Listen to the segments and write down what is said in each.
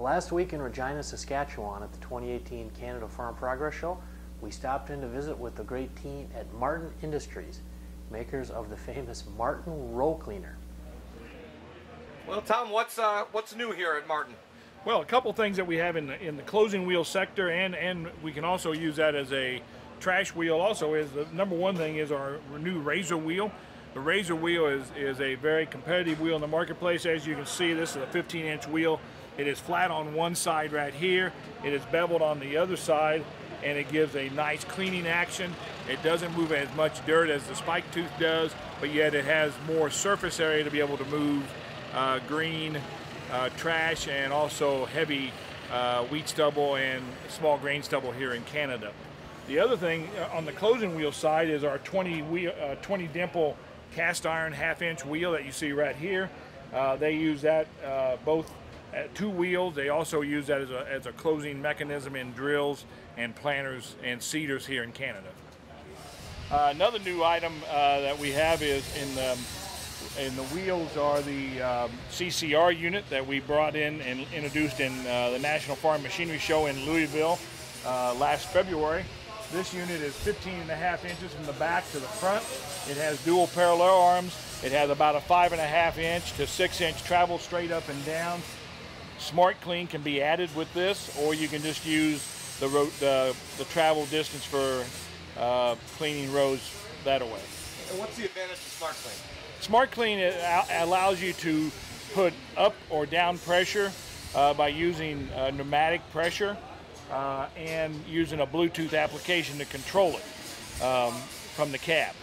Well, last week in Regina, Saskatchewan at the 2018 Canada Farm Progress Show, we stopped in to visit with the great team at Martin Industries, makers of the famous Martin Row Cleaner. Well, Tom, what's new here at Martin? Well, a couple things that we have in the closing wheel sector, and we can also use that as a trash wheel. Also, is the number one thing is our new Razor wheel. The Razor wheel is a very competitive wheel in the marketplace. As you can see, this is a 15-inch wheel. It is flat on one side right here. It is beveled on the other side, and it gives a nice cleaning action. It doesn't move as much dirt as the spike tooth does, but yet it has more surface area to be able to move green trash and also heavy wheat stubble and small grain stubble here in Canada. The other thing on the closing wheel side is our 20 dimple cast iron half-inch wheel that you see right here. They use that both at two wheels. They also use that as a closing mechanism in drills and planters and seeders here in Canada. Another new item that we have is in the wheels are the CCR unit that we brought in and introduced in the National Farm Machinery Show in Louisville last February. This unit is 15.5 inches from the back to the front. It has dual parallel arms. It has about a 5.5 inch to 6 inch travel straight up and down. Smart Clean can be added with this, or you can just use the travel distance for cleaning rows that way. And what's the advantage of Smart Clean? Smart Clean allows you to put up or down pressure by using pneumatic pressure and using a Bluetooth application to control it from the cab.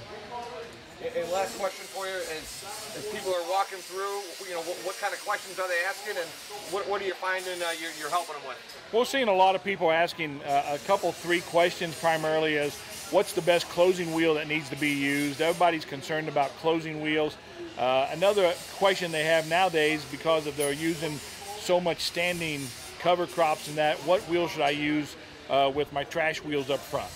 And last question for you is, as people are walking through, you know, what kind of questions are they asking, and what are you finding you're helping them with? We're seeing a lot of people asking three questions primarily as, what's the best closing wheel that needs to be used? Everybody's concerned about closing wheels. Another question they have nowadays, because of they're using so much standing cover crops and that, what wheel should I use with my trash wheels up front?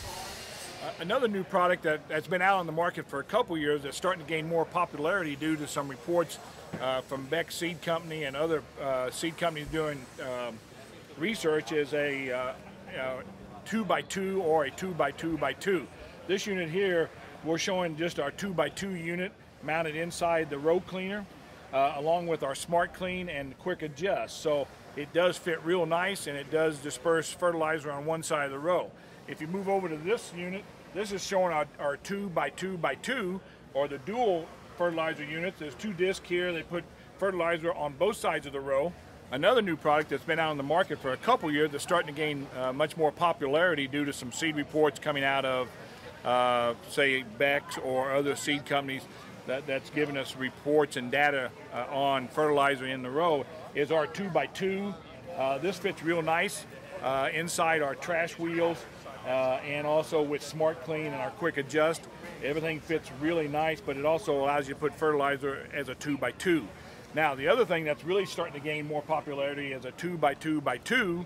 Another new product that's been out on the market for a couple years that's starting to gain more popularity due to some reports from Beck Seed Company and other seed companies doing research is a 2x2 or a 2x2x2. This unit here, we're showing just our 2x2 unit mounted inside the row cleaner along with our Smart Clean and Quick Adjust. So it does fit real nice, and it does disperse fertilizer on one side of the row. If you move over to this unit, this is showing our 2x2x2 or the dual fertilizer units. There's two discs here. They put fertilizer on both sides of the row. Another new product that's been out on the market for a couple years that's starting to gain much more popularity due to some seed reports coming out of, say, Beck's or other seed companies that's given us reports and data on fertilizer in the row, is our 2x2. This fits real nice inside our trash wheels and also with Smart Clean and our Quick Adjust. Everything fits really nice, but it also allows you to put fertilizer as a 2x2. Now, the other thing that's really starting to gain more popularity is a 2x2x2,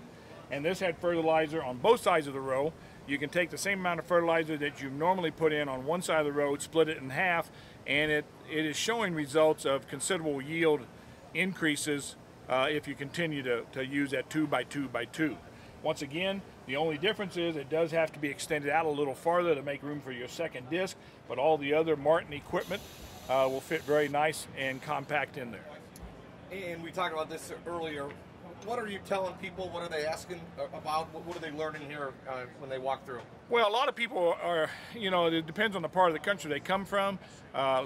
and this had fertilizer on both sides of the row. You can take the same amount of fertilizer that you normally put in on one side of the road, split it in half, and it is showing results of considerable yield increases if you continue to use that 2x2x2. Once again, the only difference is it does have to be extended out a little farther to make room for your second disc, but all the other Martin equipment will fit very nice and compact in there. And we talked about this earlier. What are you telling people? What are they asking about? What are they learning here when they walk through? Well, a lot of people are, you know, it depends on the part of the country they come from.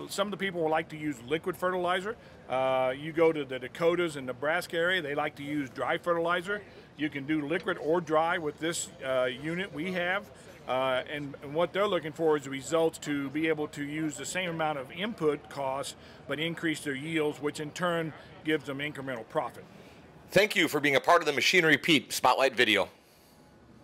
Some of the people like to use liquid fertilizer. You go to the Dakotas and Nebraska area, they like to use dry fertilizer. You can do liquid or dry with this unit we have. And what they're looking for is results to be able to use the same amount of input costs, but increase their yields, which in turn gives them incremental profit. Thank you for being a part of the Machinery Pete Spotlight video.